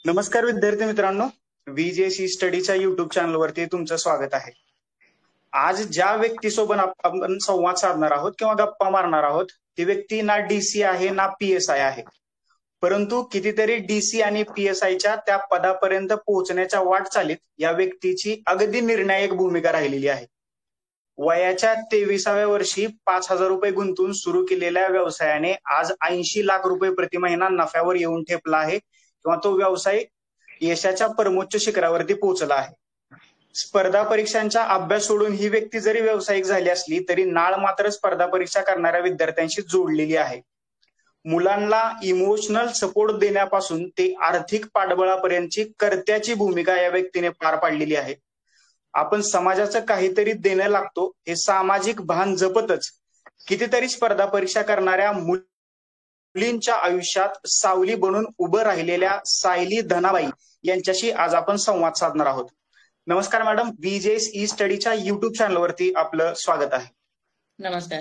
नमस्कार विद्यार्थी मित्रांनो, VJC स्टडीच्या युट्यूब चॅनलवरती तुमचं स्वागत आहे. आज ज्या व्यक्तीसोबत आपण संवाद साधणार आहोत किंवा गप्पा मारणार आहोत, ती व्यक्ती ना DC आहे ना PSI आहे. परंतु कितीतरी DC आणि PSIच्या त्या पदापर्यंत पोहोचण्याच्या वाटचालीत या व्यक्तीची अगदी निर्णायक भूमिका राहिलेली आहे. वयाच्या 23व्या वर्षी ₹5,000 गुंतवून सुरू केलेल्या व्यवसायाने आज 80 लाख रुपये प्रति महिना नफ्यावर येऊन ठेपला आहे किंवा तो व्यवसाय यशाच्या परमोच्च शिखरावरती पोहोचला आहे. स्पर्धा परीक्षांचा अभ्यास सोडून ही व्यक्ती जरी व्यावसायिक झाली असली तरी नाळ मात्र स्पर्धा परीक्षा करणाऱ्या विद्यार्थ्यांशी जोडलेली आहे. मुलांना इमोशनल सपोर्ट देण्यापासून ते आर्थिक पाठबळापर्यंतची कर्त्याची भूमिका या व्यक्तीने पार पाडलेली आहे. आपण समाजाचं काहीतरी देणं लागतो हे सामाजिक भान जपतच कितीतरी स्पर्धा परीक्षा करणाऱ्या मुलींच्या आयुष्यात सावली बनून उभं राहिलेल्या सायली धनाबाई यांच्याशी आज आपण संवाद साधणार आहोत. नमस्कार मॅडम, VJC स्टडीच्या युट्यूब चॅनलवरती आपलं स्वागत आहे. नमस्कार.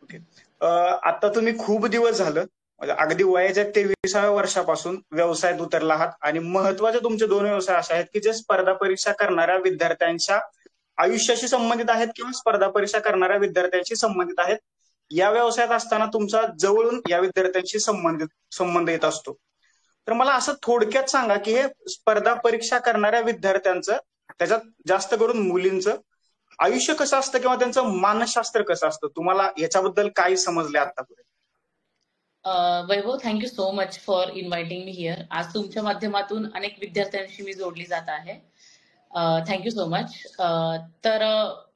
ओके, आता तुम्ही खूप दिवस झालं म्हणजे अगदी वयाच्या 23व्या वर्षापासून व्यवसायात उतरला आहात आणि महत्वाचे तुमचे दोन व्यवसाय असे आहेत की जे स्पर्धा परीक्षा करणाऱ्या विद्यार्थ्यांच्या आयुष्याशी संबंधित आहेत किंवा स्पर्धा परीक्षा करणाऱ्या विद्यार्थ्यांशी संबंधित आहेत. या व्यवसायात असताना तुमचा जवळून या विद्यार्थ्यांशी संबंध येत असतो. तर मला असं थोडक्यात सांगा की हे स्पर्धा परीक्षा करणाऱ्या विद्यार्थ्यांचं, त्याच्यात जास्त करून मुलींचं आयुष्य कसं असतं किंवा त्यांचं मानसशास्त्र कसं असतं, तुम्हाला याच्याबद्दल काय समजले आतापर्यंत? Vaibhav, thank you so much for inviting me here. आज तुमच्या माध्यमातून अनेक विद्यार्थ्यांशी मी जोडली जात आहे. Thank you so much. तर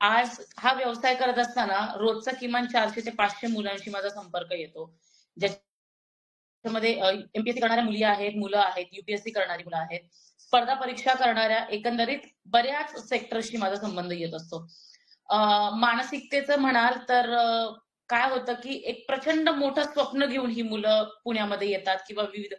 आज हा व्यवसाय करत असताना रोजचा किमान 400 ते 500 मुलांशी माझा संपर्क येतो, ज्याच्यामध्ये MPSC करणाऱ्या मुली आहेत, मुलं आहेत, UPSC करणारी मुलं आहेत, स्पर्धा परीक्षा करणाऱ्या एकंदरीत बऱ्याच सेक्टरशी माझा संबंध येत असतो. मानसिकतेचं म्हणाल तर काय होतं की एक प्रचंड मोठं स्वप्न घेऊन ही मुलं पुण्यामध्ये येतात किंवा विविध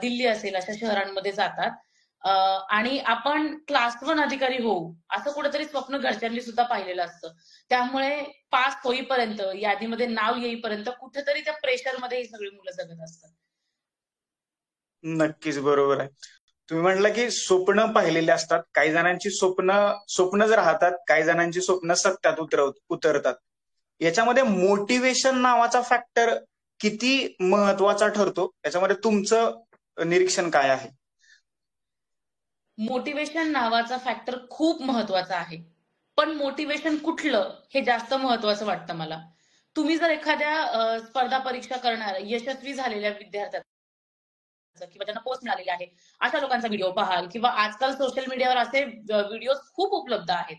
दिल्ली असेल अशा शहरांमध्ये जातात आणि आपण क्लास 1 अधिकारी होऊ असं कुठेतरी स्वप्न घरच्यांनी सुद्धा पाहिलेलं असतं. त्यामुळे पास होईपर्यंत, यादीमध्ये नाव येईपर्यंत कुठेतरी त्या प्रेशरमध्ये ही सगळी मुलं जगत असतात. नक्कीच बरोबर आहे. तुम्ही म्हटलं की स्वप्न पाहिलेले असतात. काही जणांची स्वप्नच राहतात, काही जणांची स्वप्न सत्यात उतरतात. याच्यामध्ये मोटिवेशन नावाचा फॅक्टर किती महत्वाचा ठरतो, याच्यामध्ये तुमचं निरीक्षण काय आहे? मोटिवेशन नावाचा फॅक्टर खूप महत्वाचा आहे, पण मोटिवेशन कुठलं हे जास्त महत्वाचं वाटतं मला. तुम्ही जर एखाद्या स्पर्धा परीक्षा करणाऱ्या यशस्वी झालेल्या विद्यार्थ्यांचा किंवा ज्यांना पोस्ट मिळालेली आहे अशा लोकांचा व्हिडिओ पाहाल किंवा आजकाल सोशल मीडियावर असे व्हिडिओ खूप उपलब्ध आहेत,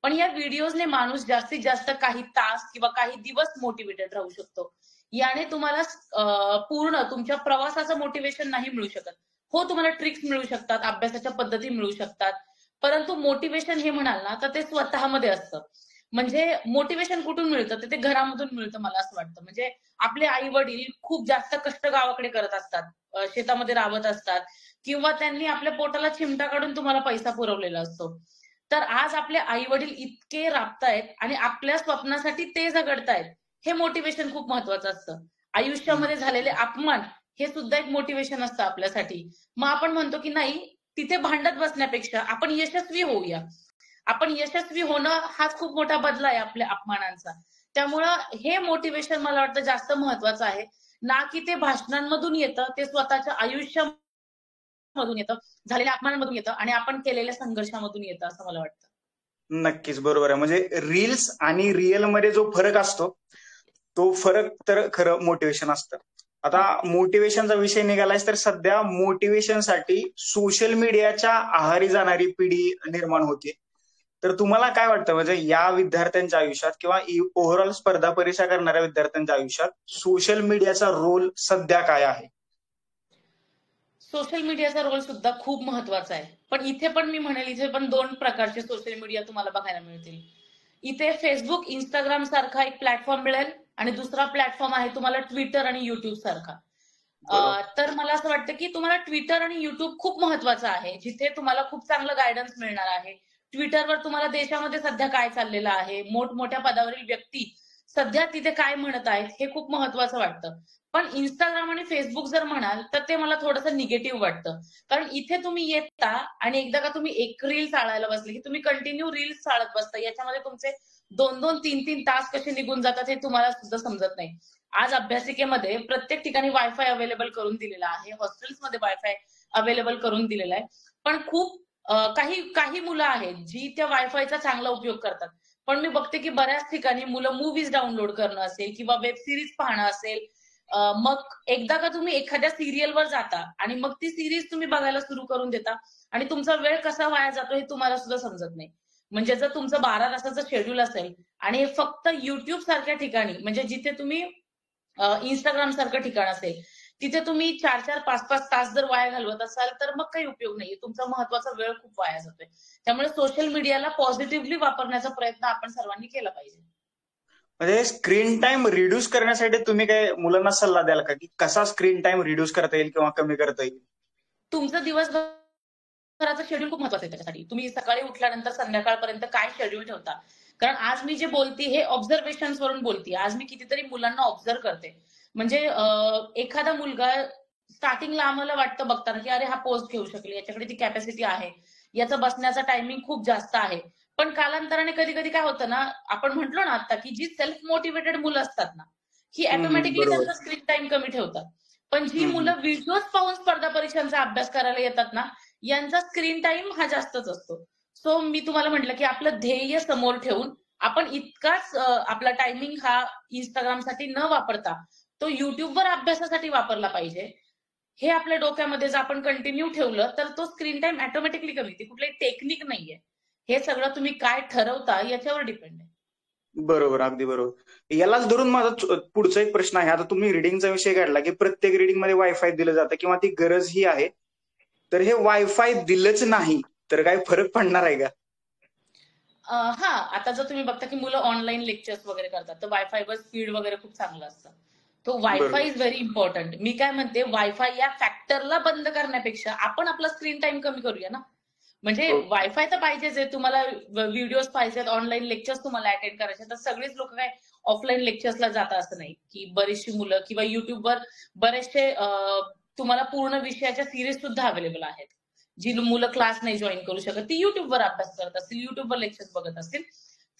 पण या व्हिडिओजने माणूस जास्तीत जास्त काही तास किंवा काही दिवस मोटिवेटेड राहू शकतो. याने तुम्हाला पूर्ण तुमच्या प्रवासाचं मोटिवेशन नाही मिळू शकत. हो, तुम्हाला ट्रिक्स मिळू शकतात, अभ्यासाच्या पद्धती मिळू शकतात, परंतु मोटिवेशन हे म्हणाल ना तर ते स्वतःमध्ये असतं. म्हणजे मोटिवेशन कुठून मिळतं? ते घरामधून मिळतं मला असं वाटतं. म्हणजे आपले आई वडील खूप जास्त कष्ट गावाकडे करत असतात, शेतामध्ये राबत असतात किंवा त्यांनी आपल्या पोटाला चिमटा काढून तुम्हाला पैसा पुरवलेला असतो. तर आज आपले आई वडील इतके राबतायत आणि आपल्या स्वप्नासाठी ते झगडतायत, हे मोटिवेशन खूप महत्वाचं असतं. आयुष्यामध्ये झालेले अपमान हे सुद्धा एक मोटिवेशन असतं आपल्यासाठी. मग आपण म्हणतो की नाही, तिथे भांडत बसण्यापेक्षा आपण यशस्वी होऊया. आपण यशस्वी होणं हाच खूप मोठा बदला आहे आपल्या अपमानांचा. त्यामुळं हे मोटिवेशन मला वाटतं जास्त महत्वाचं आहे, ना की ते भाषणांमधून येतं, ते स्वतःच्या आयुष्यामधून येतं, झालेल्या अपमानांमधून येतं आणि आपण केलेल्या संघर्षामधून येतं असं मला वाटतं. नक्कीच बरोबर आहे. म्हणजे रील्स आणि रिअल मध्ये जो फरक असतो तो फरक तर खरं मोटिवेशन असतं. आता मोटिवेशनचा विषय निघालाय तर सध्या मोटिवेशनसाठी सोशल मीडियाच्या आहारी जाणारी पिढी निर्माण होते. तर तुम्हाला काय वाटतं, म्हणजे या विद्यार्थ्यांच्या आयुष्यात किंवा ओव्हरऑल स्पर्धा परीक्षा करणाऱ्या विद्यार्थ्यांच्या आयुष्यात सोशल मीडियाचा रोल सध्या काय आहे? सोशल मीडियाचा रोल सुद्धा खूप महत्वाचा आहे, पण इथे पण मी म्हणेल, इथे पण 2 प्रकारचे सोशल मीडिया तुम्हाला बघायला मिळतील. इथे फेसबुक, इंस्टाग्राम सारखा एक प्लॅटफॉर्म मिळेल आणि दुसरा प्लॅटफॉर्म आहे तुम्हाला ट्विटर आणि युट्यूब सारखा. तर मला असं वाटतं की तुम्हाला ट्विटर आणि युट्यूब खूप महत्वाचं आहे, जिथे तुम्हाला खूप चांगलं गायडन्स मिळणार आहे. ट्विटरवर तुम्हाला देशामध्ये सध्या काय चाललेलं आहे, मोठमोठ्या पदावरील व्यक्ती सध्या तिथे काय म्हणत आहेत हे खूप महत्वाचं वाटतं. पण इंस्टाग्राम आणि फेसबुक जर म्हणाल तर ते मला थोडंसं निगेटिव्ह वाटतं. कारण इथे तुम्ही येता आणि एकदा का तुम्ही एक रील चाळायला बसले की तुम्ही कंटिन्यू रील्स चाळत बसता. याच्यामध्ये तुमचे 2-2, 3-3 तास कसे निघून जातात हे तुम्हाला सुद्धा समजत नाही. आज अभ्यासिकेमध्ये प्रत्येक ठिकाणी वायफाय अवेलेबल करून दिलेला आहे. हॉस्टेल्समध्ये वायफाय अवेलेबल करून दिलेला आहे. पण खूप काही काही मुलं आहेत जी त्या वायफायचा चांगला उपयोग करतात. पण मी बघते की बऱ्याच ठिकाणी मुलं मूव्हीज डाउनलोड करणं असेल किंवा वेब सिरीज पाहणं असेल, मग एकदा का तुम्ही एखाद्या सीरियलवर जाता आणि मग ती सीरीज तुम्ही बघायला सुरू करून देता आणि तुमचा वेळ कसा वाया जातो हे तुम्हाला सुद्धा समजत नाही. म्हणजे जर तुमचं 12 तासाचं शेड्यूल असेल आणि हे फक्त YouTube सारख्या ठिकाणी म्हणजे जिथे तुम्ही Instagram सारखं ठिकाण असेल, तिथे तुम्ही 4-4, 5-5 तास जर वाया घालवत असाल, तर मग काही उपयोग नाहीये. तुमचा महत्वाचा वेळ खूप वाया जातोय. त्यामुळे सोशल मीडियाला पॉझिटिव्हली वापरण्याचा प्रयत्न आपण सर्वांनी केला पाहिजे. म्हणजे स्क्रीन टाइम रिड्यूस करण्यासाठी तुम्ही काय मुलांना सल्ला द्याल का, की कसा स्क्रीन टाइम रिड्यूस करता येईल किंवा कमी करता येईल? तुमचं दिवसभराचं शेड्यूल खूप महत्वाचं आहे त्याच्यासाठी. तुम्ही सकाळी उठल्यानंतर संध्याकाळपर्यंत काय शेड्यूल ठेवता? कारण आज मी जे बोलते हे ऑब्झर्वेशन्स वरून बोलते. आज मी कितीतरी मुलांना ऑब्झर्व्ह करते. म्हणजे एखादा मुलगा स्टार्टिंगला आम्हाला वाटतं बघताना, की अरे हा पोस्ट घेऊ शकेल, याच्याकडे ती कॅपॅसिटी आहे. याचा बसण्याचा टायमिंग खूप जास्त आहे. पण कालांतराने कधी-कधी काय होतं ना, आपण म्हटलो ना आता, की जी सेल्फ मोटिव्हेटेड मुलं असतात ना, ही ऑटोमॅटिकली बरोबर. त्यांचा स्क्रीन टाईम कमी ठेवतात. पण जी हम्म. मुलं व्हिडिओज पाहून स्पर्धा परीक्षांचा अभ्यास करायला येतात ना, यांचा स्क्रीन टाईम हा जास्तच असतो. सो मी तुम्हाला म्हटलं, की आपलं ध्येय समोर ठेवून आपण इतकाच आपला टायमिंग हा Instagramसाठी न वापरता तो YouTubeवर अभ्यासासाठी वापरला पाहिजे. हे आपल्या डोक्यामध्ये जर आपण कंटिन्यू ठेवलं, तर तो स्क्रीन टाईम ऑटोमॅटिकली कमी होते. कुठलंही टेक्निक नाहीये. हे सगळं तुम्ही काय ठरवता याच्यावर डिपेंड आहे. बरोबर, अगदी बरोबर. यालाच धरून माझा पुढचा एक प्रश्न आहे. आता तुम्ही रिडिंगचा विषय काढला, की प्रत्येक रिडिंगमध्ये वायफाय दिलं जातं किंवा ती गरजही आहे. तर हे वायफाय दिलंच नाही, तर काय फरक पडणार आहे का? हां, आता जर तुम्ही बघता की मुलं ऑनलाईन लेक्चर्स वगैरे करतात, तर वायफायवर स्पीड वगैरे खूप चांगलं असतं. तो वायफाय बरोबर. Is very important. मी काय म्हणते वायफाय या फॅक्टरला बंद करण्यापेक्षा आपण आपला स्क्रीन टाईम कमी करूया ना. म्हणजे ओके. वायफाय तर पाहिजेच आहे. तुम्हाला व्हिडिओज पाहिजेत, ऑनलाईन लेक्चर्स तुम्हाला अटेंड करायचे तर सगळीच लोकं काय ऑफलाईन लेक्चर्सला जातात असं नाही, की बरीचशी मुलं किंवा YouTubeवर बरेचसे तुम्हाला पूर्ण विषयाच्या सीरीज सुद्धा अवेलेबल आहेत. जी मुलं क्लास नाही जॉइन करू शकत, ती YouTubeवर अभ्यास करत असतील, YouTubeवर लेक्चर्स बघत असतील.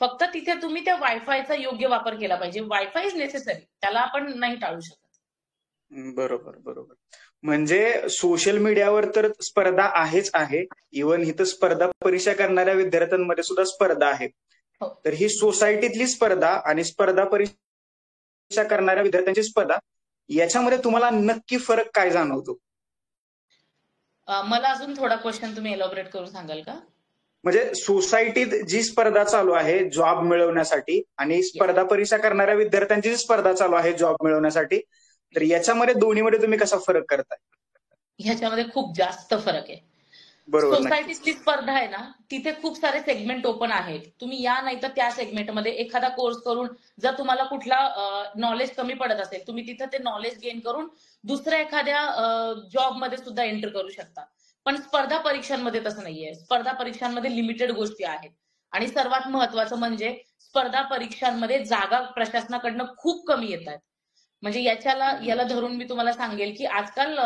फक्त तिथे तुम्ही त्या वायफायचा योग्य वापर केला पाहिजे. Wifi is necessary. त्याला आपण नाही टाळू शकत. बरोबर, बरोबर. म्हणजे सोशल मीडियावर तर स्पर्धा आहेच आहे. इव्हन इथं स्पर्धा परीक्षा करणाऱ्या विद्यार्थ्यांमध्ये सुद्धा स्पर्धा आहे. हो. तर ही सोसायटीतली स्पर्धा आणि स्पर्धा परीक्षा करणाऱ्या विद्यार्थ्यांची स्पर्धा याच्यामध्ये तुम्हाला नक्की फरक काय जाणवतो? मला अजून थोडा क्वेशन तुम्ही एलॅबोरेट करून सांगाल का? म्हणजे सोसायटीत जी स्पर्धा चालू आहे जॉब मिळवण्यासाठी आणि येस. स्पर्धा परीक्षा करणाऱ्या विद्यार्थ्यांची जी स्पर्धा चालू आहे जॉब मिळवण्यासाठी, तर याच्यामध्ये दोन्हीमध्ये तुम्ही कसा फरक करताय? ह्याच्यामध्ये खूप जास्त फरक आहे. बरोबर, नक्कीच. सोसायटीतली स्पर्धा आहे ना, तिथे खूप सारे सेगमेंट ओपन आहेत. तुम्ही या नाही तर त्या सेगमेंटमध्ये एखादा कोर्स करून जर तुम्हाला कुठला नॉलेज कमी पडत असेल, तुम्ही तिथे ते नॉलेज गेन करून दुसऱ्या एखाद्या जॉबमध्ये सुद्धा एंटर करू शकता. पण स्पर्धा परीक्षांमध्ये तसं नाहीये. स्पर्धा परीक्षांमध्ये लिमिटेड गोष्टी आहेत. आणि सर्वात महत्वाचं म्हणजे स्पर्धा परीक्षांमध्ये जागा प्रशासनाकडनं खूप कमी येतायत. म्हणजे याला धरून मी तुम्हाला सांगेल, की आजकाल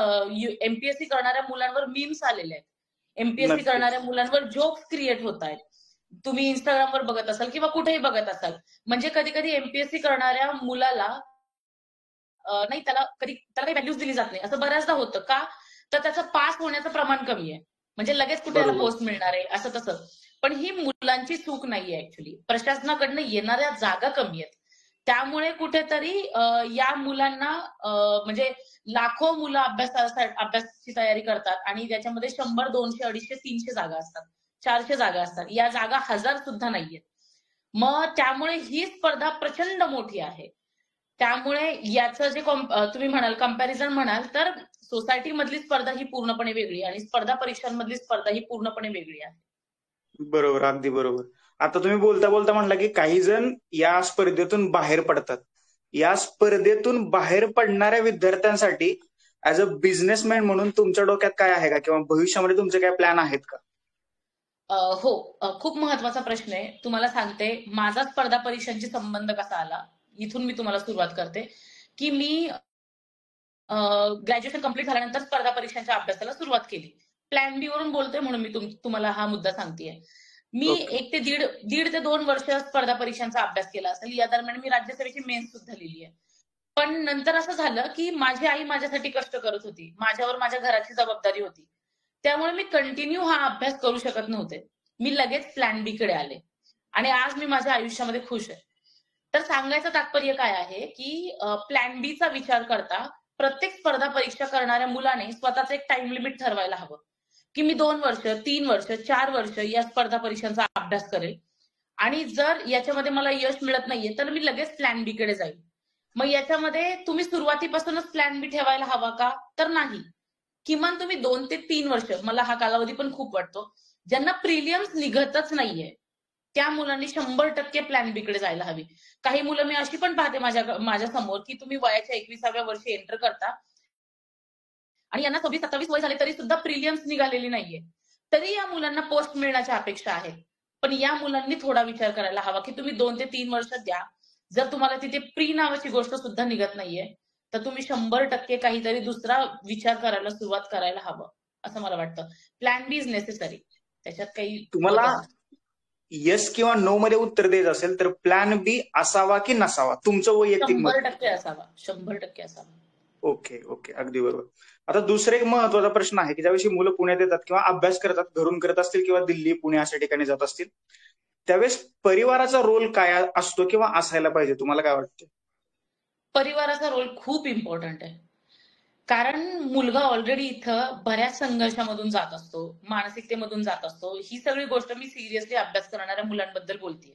एमपीएससी करणाऱ्या मुलांवर मीम्स आलेले आहेत. एमपीएससी नक्कीच. करणाऱ्या मुलांवर जोक्स क्रिएट होत आहेत. तुम्ही Instagramवर बघत असाल किंवा कुठेही बघत असाल. म्हणजे कधी-कधी एमपीएससी करणाऱ्या मुलाला नाही त्याला काही व्हॅल्यूच दिली जात नाही. असं बऱ्याचदा होतं. का? तर त्याचं पास होण्याचं प्रमाण कमी आहे. म्हणजे लगेच कुठे याला बरोबर. पोस्ट मिळणार आहे, असं तसं. पण ही मुलांची चूक नाहीये ॲक्चुअली. प्रशासनाकडनं येणाऱ्या जागा कमी आहेत. त्यामुळे कुठेतरी या मुलांना म्हणजे लाखो मुलं अभ्यासाची तयारी करतात आणि त्याच्यामध्ये 100, 200, 250, 300 जागा असतात. 400 जागा असतात. या जागा 1000 सुद्धा नाहीयेत. मग त्यामुळे ही स्पर्धा प्रचंड मोठी आहे. त्यामुळे याचं जे तुम्ही म्हणाल कंपॅरिझन म्हणाल, तर सोसायटीमधली स्पर्धा ही पूर्णपणे वेगळी आणि स्पर्धा परीक्षांमधली स्पर्धा ही पूर्णपणे वेगळी आहे. बरोबर, अगदी बरोबर. आता तुम्ही बोलता बोलता म्हणला, की काही जण या स्पर्धेतून बाहेर पडतात. या स्पर्धेतून बाहेर पडणाऱ्या विद्यार्थ्यांसाठी ऍज अ बिझनेसमॅन म्हणून तुमच्या डोक्यात काय आहे का? किंवा भविष्यामध्ये तुमचे काय प्लॅन आहेत का? हो. खूप महत्वाचा प्रश्न आहे. तुम्हाला सांगते, माझा स्पर्धा परीक्षांशी संबंध कसा आला? इथून मी तुम्हाला सुरुवात करते की मी ग्रॅज्युएशन कंप्लीट झाल्यानंतर स्पर्धा परीक्षांच्या अभ्यासाला सुरुवात केली. प्लॅन बी वरून बोलते म्हणून मी तुम्हाला हा मुद्दा सांगतेय. मी ओके. 1 ते दीड ते 2 वर्ष स्पर्धा परीक्षांचा अभ्यास केला असेल. या दरम्यान मी राज्यसभेची मेन्स सुद्धा लिहिली आहे. पण नंतर असं झालं की माझी आई माझ्यासाठी कष्ट करत होती. माझ्यावर माझ्या घराची जबाबदारी होती. त्यामुळे मी कंटिन्यू हा अभ्यास करू शकत नव्हते. मी लगेच प्लॅन बी कडे आले आणि आज मी माझ्या आयुष्यामध्ये खुश आहे. तर सांगायचं तात्पर्य काय आहे की प्लॅन बी चा विचार करता प्रत्येक स्पर्धा परीक्षा करणाऱ्या मुलाने स्वतःचं एक टाइम लिमिट ठरवायला हवं की मी 2 वर्ष, 3 वर्ष, 4 वर्ष या स्पर्धा परीक्षांचा अभ्यास करेल आणि जर याच्यामध्ये मला यश मिळत नाहीये तर मी लगेच प्लॅन बी कडे जाईल. मग याच्यामध्ये तुम्ही सुरुवातीपासूनच प्लॅन बी ठेवायला हवा का? तर नाही. किमान तुम्ही 2 ते 3 वर्ष, मला हा कालावधी पण खूप वाटतो, ज्यांना प्रिलियम्स निघतच नाहीये त्या मुलांनी 100% प्लॅन बी कडे जायला हवी. काही मुलं मी अशी पण पाहते माझ्या समोर की तुम्ही वयाच्या 21व्या वर्षी एंटर करता आणि यांना 26-27 वय झाले तरी सुद्धा प्रिलियम्स निघालेली नाहीये. तरी या मुलांना पोस्ट मिळण्याच्या अपेक्षा आहेत. पण या मुलांनी थोडा विचार करायला हवा की तुम्ही 2 ते 3 वर्ष द्या. जर तुम्हाला तिथे प्री नावाची गोष्ट सुद्धा निघत नाहीये तर तुम्ही 100% काहीतरी दुसरा विचार करायला सुरुवात करायला हवं असं मला वाटतं. Plan B is necessary. त्याच्यात काही तुम्हाला येस किंवा नो मध्ये उत्तर द्यायचं असेल तर प्लॅन बी असावा की नसावा, तुमचं वैयक्तिक मत? 100% असावा. 100% असावा. ओके ओके, अगदी बरोबर. आता दुसरा एक महत्वाचा प्रश्न आहे की ज्यावेळी मुलं पुण्यात येतात किंवा अभ्यास करतात, घरून करत असतील किंवा दिल्ली, पुणे अशा ठिकाणी जात असतील, त्यावेळेस परिवाराचा रोल काय असतो किंवा असायला पाहिजे, तुम्हाला काय वाटतं? परिवाराचा रोल खूप इम्पॉर्टंट आहे. कारण मुलगा ऑलरेडी इथं बऱ्याच संघर्षामधून जात असतो, मानसिकतेमधून जात असतो. ही सगळी गोष्ट मी सिरियसली अभ्यास करणाऱ्या मुलांबद्दल बोलतेय.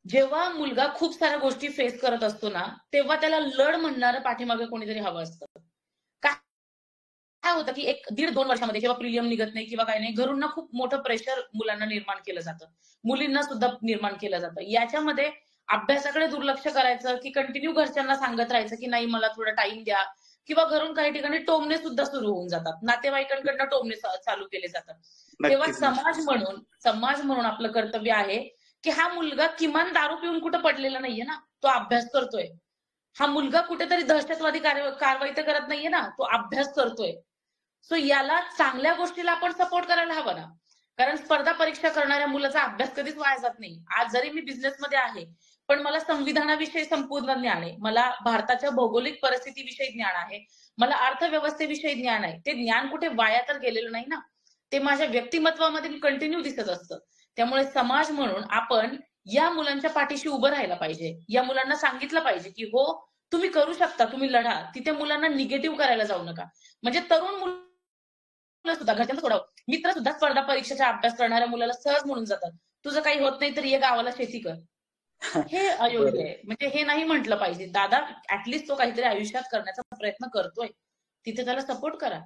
जेव्हा मुलगा खूप साऱ्या गोष्टी फेस करत असतो ना, तेव्हा त्याला लढ म्हणणारं पाठीमागे कोणीतरी हवं असतं. काय होतं की 1-1.5-2 वर्षामध्ये जेव्हा प्रिलियम निघत नाही किंवा काही नाही, घरून ना खूप मोठं प्रेशर मुलांना निर्माण केलं जातं, मुलींना सुद्धा निर्माण केलं जातं. याच्यामध्ये अभ्यासाकडे दुर्लक्ष करायचं की कंटिन्यू घरच्यांना सांगत राहायचं की नाही मला थोडा टाइम द्या, किंवा घरून काही ठिकाणी टोमणे सुद्धा सुरू होऊन जातात. नातेवाईकांकडनं टोमणे चालू केले जातात. तेव्हा समाज म्हणून आपलं कर्तव्य आहे की हा मुलगा किमान दारू पिऊन कुठं पडलेला नाहीये ना, तो अभ्यास करतोय. हा मुलगा कुठेतरी दहशतवादी कारवाई तर करत नाहीये ना, तो अभ्यास करतोय. सो याला चांगल्या गोष्टीला आपण सपोर्ट करायला हवा ना. कारण स्पर्धा परीक्षा करणाऱ्या मुलाचा अभ्यास कधीच वाया जात नाही. आज जरी मी बिझनेसमध्ये आहे पण मला संविधानाविषयी संपूर्ण ज्ञान आहे, मला भारताच्या भौगोलिक परिस्थितीविषयी ज्ञान आहे, मला अर्थव्यवस्थेविषयी ज्ञान आहे. ते ज्ञान कुठे वाया तर गेलेलं नाही ना, ते माझ्या व्यक्तिमत्वामध्ये कंटिन्यू दिसत असतं. त्यामुळे समाज म्हणून आपण या मुलांच्या पाठीशी उभं राहायला पाहिजे. या मुलांना सांगितलं पाहिजे की हो तुम्ही करू शकता, तुम्ही लढा. तिथे मुलांना निगेटिव्ह करायला जाऊ नका. म्हणजे तरुण मुलं सुद्धा, घरच्यांना सोडावं, मित्र सुद्धा स्पर्धा परीक्षेचा अभ्यास करणाऱ्या मुलाला सहज म्हणून जातात, तुझं काही होत नाही तर ये गावाला शेती कर. हे अयोग्य आहे. म्हणजे हे नाही म्हटलं पाहिजे. दादा ऍटलिस्ट तो काहीतरी आयुष्यात करण्याचा प्रयत्न करतोय, तिथे त्याला सपोर्ट करा.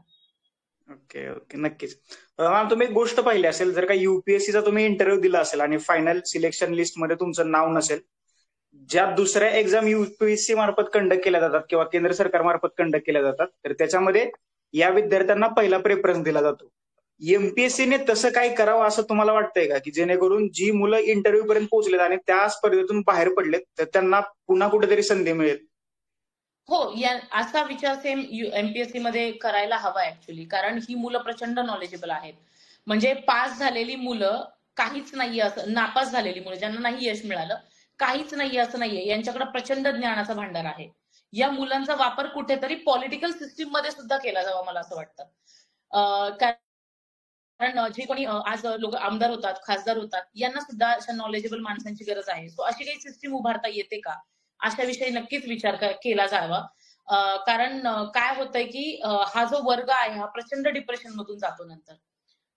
ओके ओके, नक्कीच. मॅम, तुम्ही एक गोष्ट पाहिली असेल, जर का युपीएससीचा तुम्ही इंटरव्ह्यू दिला असेल आणि फायनल सिलेक्शन लिस्ट मध्ये तुमचं नाव नसेल, ज्या दुसऱ्या एक्झाम युपीएससी मार्फत कंडक्ट केल्या जातात किंवा केंद्र सरकार मार्फत कंडक्ट केल्या जातात, तर त्याच्यामध्ये या विद्यार्थ्यांना पहिला प्रेफरन्स दिला जातो. एमपीएससीने तसं काही करावं असं तुम्हाला वाटतंय का, की जेणेकरून जी मुलं इंटरव्ह्यू पर्यंत पोहोचलेत आणि त्या स्पर्धेतून बाहेर पडलेत तर त्यांना पुन्हा कुठेतरी संधी मिळेल? हो, असा विचार सेम एमपीएससी मध्ये करायला हवा ऍक्च्युली. कारण ही मुलं प्रचंड नॉलेजेबल आहेत. म्हणजे पास झालेली मुलं काहीच नाहीये असं, नापास झालेली मुलं ज्यांना नाही यश मिळालं, काहीच नाहीये असं नाहीये, यांच्याकडे प्रचंड ज्ञानाचा भांडार आहे. या मुलांचा वापर कुठेतरी पॉलिटिकल सिस्टीम मध्ये सुद्धा केला जावा, मला असं वाटतं. कारण जे कोणी आज लोक आमदार होतात, खासदार होतात, यांना सुद्धा अशा नॉलेजेबल माणसांची गरज आहे. सो अशी काही सिस्टीम उभारता येते का, अशा विषयी नक्कीच विचार केला जावा. कारण काय होतंय की हा जो वर्ग आहे हा प्रचंड डिप्रेशन मधून जातो नंतर.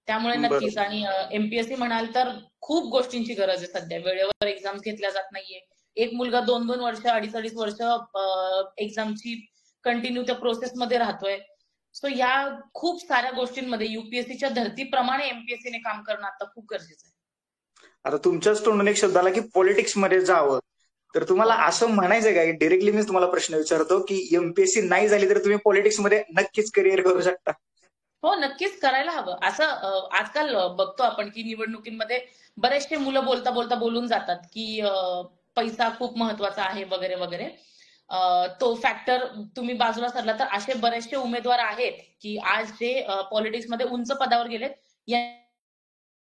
त्यामुळे नक्कीच. आणि एमपीएससी म्हणाल तर खूप गोष्टींची गरज आहे सध्या. वेळेवर एक्झाम्स घेतल्या जात नाहीये. एक मुलगा 2-2 वर्ष, 2.5-2.5 वर्ष एक्झामची कंटिन्यू त्या प्रोसेसमध्ये राहतोय. सो या खूप साऱ्या गोष्टींमध्ये युपीएससीच्या धर्तीप्रमाणे एमपीएससीने काम करणं आता खूप गरजेचं आहे. आता तुमच्याच तोंडून एक शब्द आला की पॉलिटिक्स मध्ये जावं, तर तुम्हाला असं म्हणायचंय का, डिरेक्टली मी तुम्हाला प्रश्न विचारतो की एमपीएससी नाही झाली तर तुम्ही पॉलिटिक्स मध्ये नक्कीच करिअर करू शकता? हो, नक्कीच करायला हवं. असं आजकाल बघतो आपण की निवडणुकीमध्ये बरेचसे मुलं बोलता बोलून जातात की पैसा खूप महत्वाचा आहे वगैरे वगैरे, तो फॅक्टर तुम्ही बाजूला सरला तर असे बरेचसे उमेदवार आहेत की आज जे पॉलिटिक्समध्ये उंच पदावर गेलेत,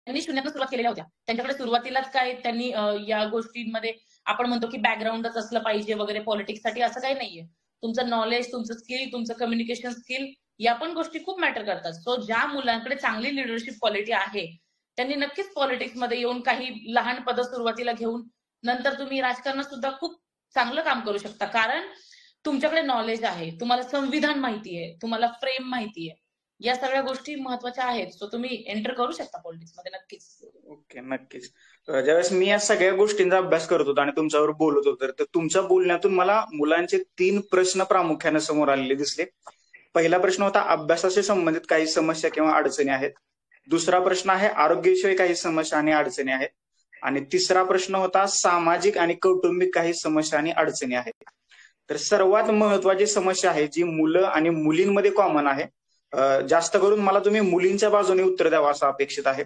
त्यांनी शून्यातून सुरुवात केलेल्या होत्या. त्यांच्याकडे सुरुवातीलाच काय त्यांनी या गोष्टींमध्ये आपण म्हणतो की बॅकग्राऊंडच असलं पाहिजे वगैरे पॉलिटिक्ससाठी, असं काही नाहीये. तुमचं नॉलेज, तुमचं स्किल, तुमचं कम्युनिकेशन स्किल या पण गोष्टी खूप मॅटर करतात. सो ज्या मुलांकडे चांगली लिडरशिप क्वालिटी आहे, त्यांनी नक्कीच पॉलिटिक्समध्ये येऊन काही लहान पदं सुरुवातीला घेऊन नंतर तुम्ही राजकारणात सुद्धा खूप चांगलं काम करू शकता. कारण तुमच्याकडे नॉलेज आहे, तुम्हाला संविधान माहितीये, तुम्हाला फ्रेम माहितीये. या सगळ्या गोष्टी महत्वाच्या आहेत. सो तुम्ही एंटर करू शकता पॉलिटिक्समध्ये नक्कीच. ओके, नक्कीच. ज्यावेळेस मी या सगळ्या गोष्टींचा अभ्यास करत होतो आणि तुमच्यावर बोलत होतो, तर तुमच्या बोलण्यातून मला मुलांचे 3 प्रश्न प्रामुख्याने समोर आलेले दिसले. पहिला प्रश्न होता अभ्यासाशी संबंधित काही समस्या किंवा अडचणी आहेत. दुसरा प्रश्न आहे आरोग्याविषयी काही समस्या आणि अडचणी आहेत. आणि तिसरा प्रश्न होता सामाजिक आणि कौटुंबिक काही समस्या आणि अडचणी आहेत. तर सर्वात महत्वाची समस्या आहे जी मुलं आणि मुलींमध्ये कॉमन आहे. जास्त करून मला तुम्ही मुलींच्या बाजूने उत्तर द्यावं असं अपेक्षित आहे.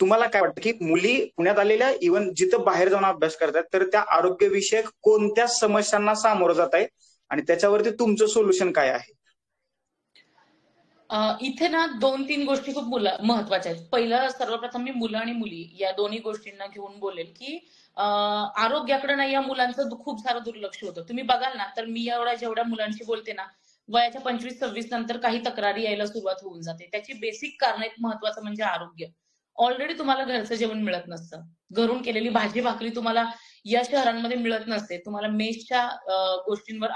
तुम्हाला काय वाटतं की मुली पुण्यात आलेल्या इव्हन जिथं बाहेर जाऊन अभ्यास करतात तर त्या आरोग्यविषयक कोणत्या समस्यांना सामोरं जात आहे आणि त्याच्यावरती तुमचं सोल्युशन काय आहे? इथे ना 2-3 गोष्टी खूप महत्वाच्या आहेत. पहिलं सर्वप्रथम मी मुलं आणि मुली या दोन्ही गोष्टींना घेऊन बोलेल की आरोग्याकडे ना या मुलांचं खूप सारं दुर्लक्ष होतं. तुम्ही बघाल ना तर मी जेवढ्या मुलांशी बोलते ना, वयाच्या 25-26 नंतर काही तक्रारी यायला सुरुवात होऊन जाते. त्याची बेसिक कारण एक महत्वाचं म्हणजे आरोग्य. ऑलरेडी तुम्हाला घरचं जेवण मिळत नसतं. घरून केलेली भाजी भाकरी तुम्हाला या शहरांमध्ये मिळत नसते. तुम्हाला मेसच्या गोष्टींवर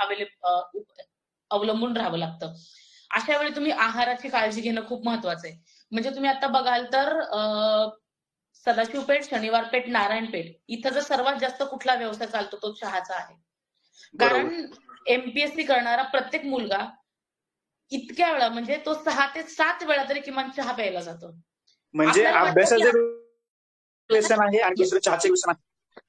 अवलंबून राहावं लागतं. अशा वेळी तुम्ही आहाराची काळजी घेणं खूप महत्वाचं आहे. म्हणजे तुम्ही आता बघाल तर सदाशिवपेठ, शनिवारपेठ, नारायणपेठ इथं जर सर्वात जास्त कुठला व्यवसाय चालतो तो चहाचा आहे. कारण एमपीएससी करणारा प्रत्येक मुलगा इतक्या वेळा म्हणजे तो 6 ते 7 वेळा तरी किमान चहा प्यायला जातो. म्हणजे अभ्यासाचं व्यसन आहे आणि दुसरं चहाचे व्यसन आहे.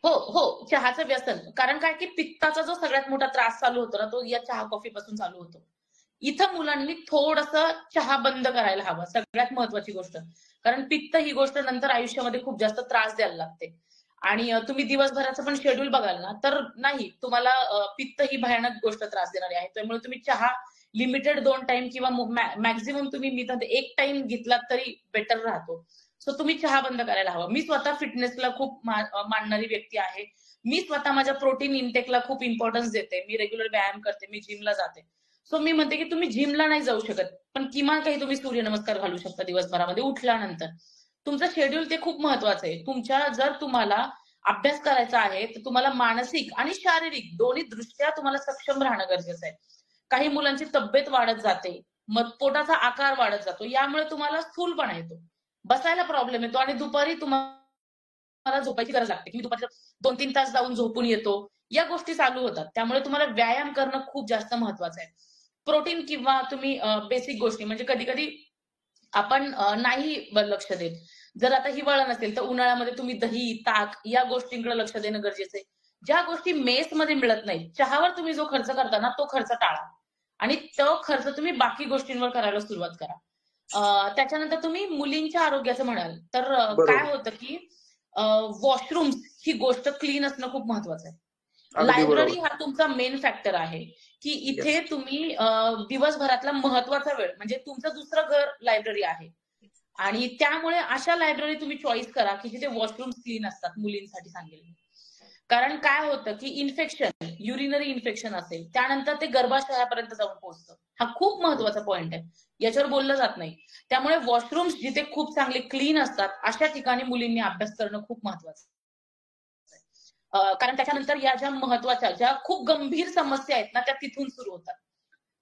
हो हो, चहाचं व्यसन. कारण काय की पित्ताचा जो सगळ्यात मोठा त्रास चालू होतो ना तो या चहा कॉफी पासून चालू होतो. इथं मुलांनी थोडंसं चहा बंद करायला हवा, सगळ्यात महत्वाची गोष्ट. कारण पित्त ही गोष्ट नंतर आयुष्यामध्ये खूप जास्त त्रास द्यायला लागते. आणि तुम्ही दिवसभराचं पण शेड्यूल बघाल ना तर नाही, तुम्हाला पित्त ही भयानक गोष्ट त्रास देणारी आहे. त्यामुळे तुम्ही चहा लिमिटेड 2 टाइम किंवा मॅक्झिमम तुम्ही मी तर 1 टाइम घेतलात तरी बेटर राहतो. सो तुम्ही चहा बंद करायला हवा. मी स्वतः फिटनेसला खूप मानणारी व्यक्ती आहे. मी स्वतः माझ्या प्रोटीन इनटेकला खूप इम्पॉर्टन्स देते. मी रेग्युलर व्यायाम करते, मी जिमला जाते. सो मी म्हणते की तुम्ही जिमला नाही जाऊ शकत, पण किमान काही तुम्ही सूर्यनमस्कार घालू शकता दिवसभरामध्ये उठल्यानंतर. तुमचं शेड्यूल ते खूप महत्वाचं आहे. जर तुम्हाला अभ्यास करायचा आहे, तर तुम्हाला मानसिक आणि शारीरिक दोन्ही दृष्ट्या तुम्हाला सक्षम राहणं गरजेचं आहे. काही मुलांची तब्येत वाढत जाते, मग पोटाचा आकार वाढत जातो. यामुळे तुम्हाला स्थूलपणा येतो. बसायला प्रॉब्लेम येतो आणि दुपारी तुम्हाला झोपायची गरज लागते. की दुपारच्या 2-3 तास जाऊन झोपून येतो. या गोष्टी चालू होतात. त्यामुळे तुम्हाला व्यायाम करणं खूप जास्त महत्वाचं आहे. प्रोटीन किंवा तुम्ही बेसिक गोष्टी म्हणजे कधी-कधी आपण नाही लक्ष देत. जर आता हिवाळा नसेल तर उन्हाळ्यामध्ये तुम्ही दही, ताक या गोष्टींकडे लक्ष देणं गरजेचं आहे. ज्या गोष्टी मेसमध्ये मिळत नाहीत, चहावर तुम्ही जो खर्च करता ना तो खर्च टाळा. आणि तो खर्च तुम्ही बाकी गोष्टींवर करायला सुरुवात करा. त्याच्यानंतर तुम्ही मुलींच्या आरोग्याचं म्हणाल तर काय होतं की वॉशरूम्स ही गोष्ट क्लीन असणं खूप महत्वाचं आहे. लायब्ररी हा तुमचा मेन फॅक्टर आहे की इथे तुम्ही दिवसभरातला महत्वाचा वेळ म्हणजे तुमचं दुसरं घर लायब्ररी आहे. आणि त्यामुळे अशा लायब्ररी तुम्ही चॉईस करा की जिथे वॉशरूम क्लीन असतात मुलींसाठी सांगेल. कारण काय होतं की इन्फेक्शन, युरिनरी इन्फेक्शन असेल त्यानंतर ते गर्भाशयापर्यंत जाऊन पोहोचतं. हा खूप महत्वाचा पॉइंट आहे. याच्यावर बोललं जात नाही. त्यामुळे वॉशरूम्स जिथे खूप चांगले क्लीन असतात अशा ठिकाणी मुलींनी अभ्यास करणं खूप महत्वाचं आहे. कारण त्याच्यानंतर या ज्या महत्वाच्या ज्या खूप गंभीर समस्या आहेत ना त्या तिथून सुरू होतात.